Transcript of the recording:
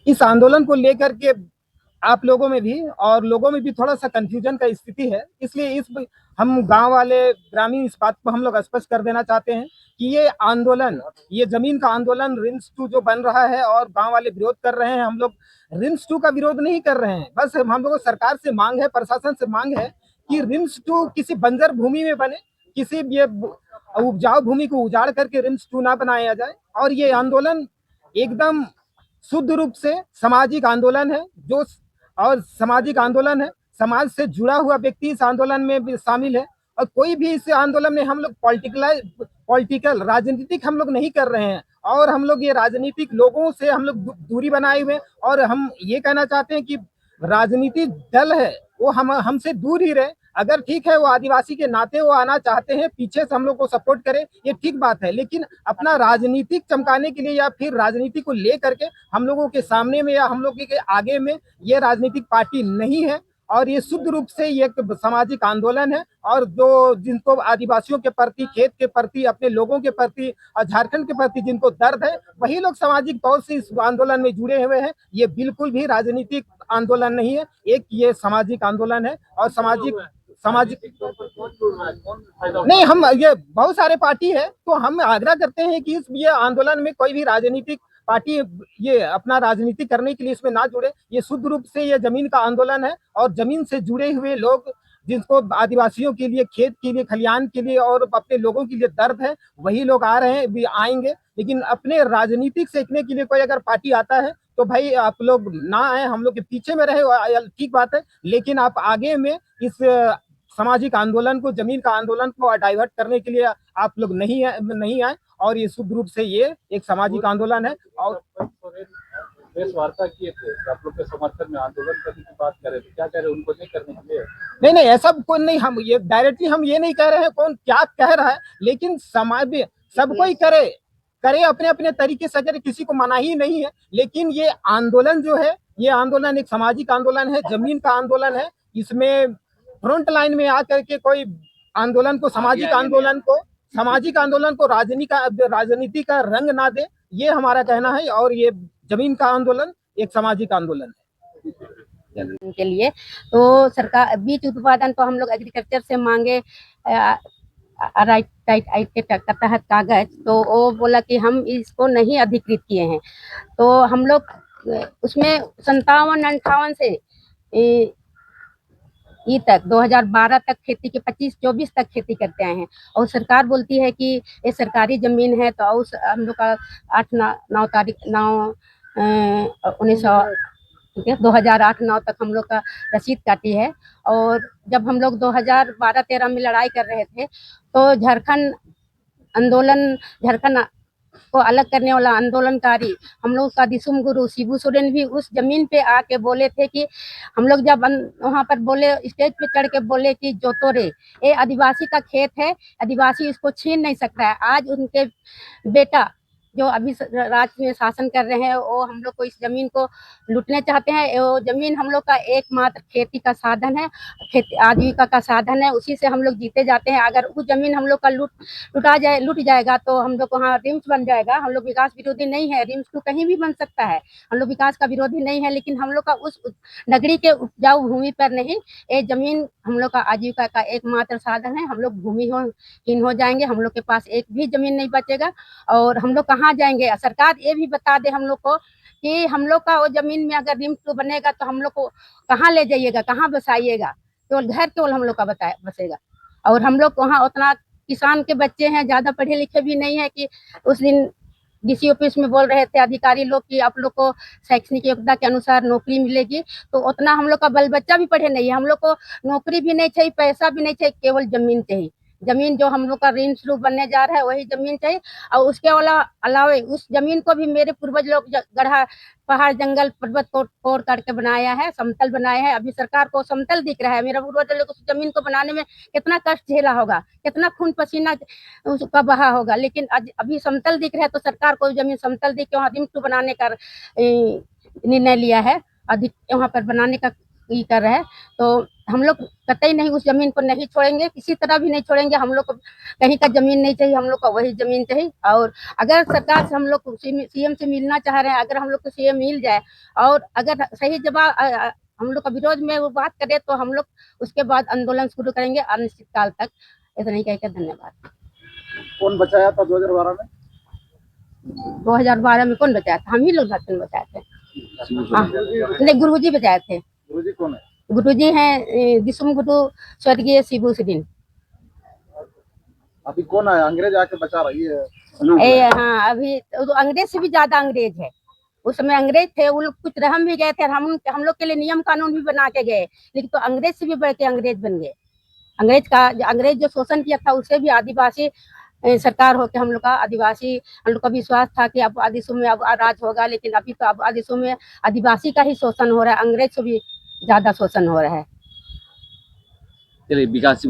इस आंदोलन को लेकर के आप लोगों में भी और लोगों में भी थोड़ा सा कंफ्यूजन का स्थिति है। इसलिए इस हम गांव वाले ग्रामीण इस बात को हम लोग स्पष्ट कर देना चाहते हैं कि ये आंदोलन, ये जमीन का आंदोलन रिम्स 2 जो बन रहा है और गांव वाले विरोध कर रहे हैं, हम लोग रिम्स 2 का विरोध नहीं कर रहे हैं। बस हम लोगों को सरकार से मांग है, प्रशासन से मांग है कि रिम्स 2 किसी बंजर भूमि में बने, किसी ये उपजाऊ भूमि को उजाड़ करके रिम्स 2 ना बनाया जाए। और ये आंदोलन एकदम शुद्ध रूप से सामाजिक आंदोलन है, जो और सामाजिक आंदोलन है, समाज से जुड़ा हुआ व्यक्ति इस आंदोलन में भी शामिल है। और कोई भी इस आंदोलन में हम लोग पॉलिटिकल राजनीतिक हम लोग नहीं कर रहे हैं। और हम लोग ये राजनीतिक लोगों से हम लोग दूरी बनाए हुए हैं। और हम ये कहना चाहते हैं कि राजनीतिक दल है वो हमसे दूर ही रहे। अगर ठीक है वो आदिवासी के नाते वो आना चाहते हैं, पीछे से हम लोग को सपोर्ट करें, ये ठीक बात है। लेकिन अपना राजनीतिक चमकाने के लिए या फिर राजनीति को लेकर के हम लोगों के सामने में या हम लोग के आगे में ये राजनीतिक पार्टी नहीं है। और ये शुद्ध रूप से ये एक सामाजिक आंदोलन है। और जो जिनको आदिवासियों के प्रति, खेत के प्रति, अपने लोगों के प्रति और झारखंड के प्रति जिनको दर्द है, वही लोग सामाजिक तौर से इस आंदोलन में जुड़े हुए हैं। ये बिल्कुल भी राजनीतिक आंदोलन नहीं है, एक ये सामाजिक आंदोलन है। और सामाजिक सामाजिक नहीं, हम ये बहुत सारे पार्टी है, तो हम आग्रह करते हैं कि इस ये आंदोलन में कोई भी राजनीतिक पार्टी ये अपना राजनीति करने के लिए इसमें ना जुड़े। ये शुद्ध रूप से ये जमीन का आंदोलन है। और जमीन से जुड़े हुए लोग जिनको आदिवासियों के लिए, खेत के लिए, खलियान के लिए और अपने लोगों के लिए दर्द है, वही लोग आ रहे हैं, भी आएंगे। लेकिन अपने राजनीतिक सेकने के लिए कोई अगर पार्टी आता है तो भाई आप लोग ना आए, हम लोग के पीछे में रहे, ठीक बात है। लेकिन आप आगे में इस सामाजिक आंदोलन को, जमीन का आंदोलन को डाइवर्ट करने के लिए आप लोग नहीं आए। और ये शुद्ध रूप से ये एक सामाजिक आंदोलन है। और प्रेस वार्ता किए थे आप लोग के समर्थन में आंदोलन करने की बात कर रहे थे, क्या कह रहे हैं उनको नहीं करने के लिए? नहीं, ऐसा कोई नहीं, हम ये डायरेक्टली हम ये नहीं कह रहे हैं कौन क्या कह रहा है। लेकिन समाज में सब कोई करे करे अपने अपने तरीके से, अगर किसी को मना ही नहीं है। लेकिन ये आंदोलन जो है, ये आंदोलन एक सामाजिक आंदोलन है, जमीन का आंदोलन है। इसमें फ्रंट लाइन में आकर के कोई आंदोलन को, सामाजिक आंदोलन को राजनीति का रंग ना दे, ये हमारा कहना है। और ये जमीन का आंदोलन एक सामाजिक आंदोलन है के लिए। तो सरकार बीज उत्पादन तो हम लोग एग्रीकल्चर से मांगे राइट के तहत कागज, तो वो बोला कि हम इसको नहीं अधिकृत किए हैं। तो हम लोग उसमें 57-58 से ई तक 2012 तक खेती के 25-24 तक खेती करते आए हैं। और सरकार बोलती है कि ये सरकारी जमीन है। तो उस हम लोग का 2008-9 तक हम लोग का रसीद काटी है। और जब हम लोग 2012-13 में लड़ाई कर रहे थे तो झारखंड को अलग करने वाला आंदोलनकारी हम लोग का दिसुम गुरु शिबू सोरेन भी उस जमीन पे आके बोले थे कि हम लोग जब वहां पर बोले, स्टेज पे चढ़ के बोले कि जोतो रे, ये आदिवासी का खेत है, आदिवासी इसको छीन नहीं सकता है। आज उनके बेटा जो अभी राज्य में शासन कर रहे हैं वो हम लोग को इस जमीन को लूटने चाहते हैं। वो जमीन हम लोग का एकमात्र खेती का साधन है, खेती आजीविका का साधन है, उसी से हम लोग जीते जाते हैं। अगर उस जमीन हम लोग का लूट जाएगा तो हम लोग वहाँ रिम्स बन जाएगा। हम लोग विकास विरोधी नहीं है, रिम्स तो कहीं भी बन सकता है, हम लोग विकास का विरोधी नहीं है। लेकिन हम लोग का उस नगरी के उपजाऊ भूमि पर नहीं, ये जमीन हम लोग का आजीविका का एकमात्र साधन है। हम लोग भूमिहीन हो जाएंगे, हम लोग के पास एक भी जमीन नहीं बचेगा। और हम लोग कहाँ जाएंगे? सरकार ये भी बता दे हम लोग को कि हम लोग का वो जमीन में अगर रिम्स तो बनेगा तो हम लोग को कहाँ ले जाइएगा, कहाँ बसाइएगा? केवल घर केवल हम लोग का बसेगा। और हम लोग वहाँ उतना किसान के बच्चे हैं, ज्यादा पढ़े लिखे भी नहीं है। कि उस दिन डीसी ऑफिस में बोल रहे थे अधिकारी लोग कि आप लोग को शैक्षणिक योग्यता के अनुसार नौकरी मिलेगी। तो उतना हम लोग का बल बच्चा भी पढ़े नहीं है, हम लोग को नौकरी भी नहीं चाहिए, पैसा भी नहीं चाहिए, केवल जमीन चाहिए। जमीन जो हम लोग का ऋण शुरू बनने जा रहा है वही जमीन चाहिए। और उसके अलावा उस जमीन को भी मेरे पूर्वज लोग गढ़ा, पहाड़, जंगल, पर्वत कोड़ करके बनाया है, समतल बनाया है। अभी सरकार को समतल दिख रहा है, मेरा पूर्वज लोग उस जमीन को बनाने में कितना कष्ट झेला होगा, कितना खून पसीना उसका बहा होगा। लेकिन अभी समतल दिख रहा है तो सरकार को जमीन समतल दिख के वहाँ रिम्स बनाने का निर्णय लिया है, अधिक वहाँ पर बनाने का ये कर रहे हैं, तो हम लोग कतई नहीं उस जमीन को नहीं छोड़ेंगे, किसी तरह भी नहीं छोड़ेंगे। हम लोग को कहीं का जमीन नहीं चाहिए, हम लोग को वही जमीन चाहिए। और अगर सरकार से हम लोग को सीएम से मिलना चाह रहे हैं, अगर हम लोग को सीएम मिल जाए और अगर सही जवाब हम लोग का विरोध में वो बात करे तो हम लोग उसके बाद आंदोलन शुरू करेंगे अनिश्चित काल तक। ऐसा नहीं कहकर धन्यवाद। कौन बचाया था 2012 में? 2012 में कौन बचाया था? हम ही लोग बचाए थे। हाँ, नहीं, गुरुजी बचाए थे। गुरुजी कौन है? गुरुजी हैं दिसुम गुरु स्वर्गीय शिबू सोरेन। अभी कौन है? अंग्रेज आके बचा रही है। हाँ, अभी तो अंग्रेज से भी ज्यादा अंग्रेज है। उस समय अंग्रेज थे, वो लोग कुछ रहम भी गए थे, हम लोग के लिए नियम कानून भी बना के गए, लेकिन तो अंग्रेज से भी बढ़ के अंग्रेज बन गए। अंग्रेज जो शोषण किया था उससे भी आदिवासी सरकार होके हम लोग का आदिवासी, हम लोग का विश्वास था कि अब आदिसू में अब राज होगा, लेकिन अभी तो अब आदिसू में आदिवासी का ही शोषण हो रहा है, अंग्रेज से भी ज्यादा शोषण हो रहा है। चलिए विकास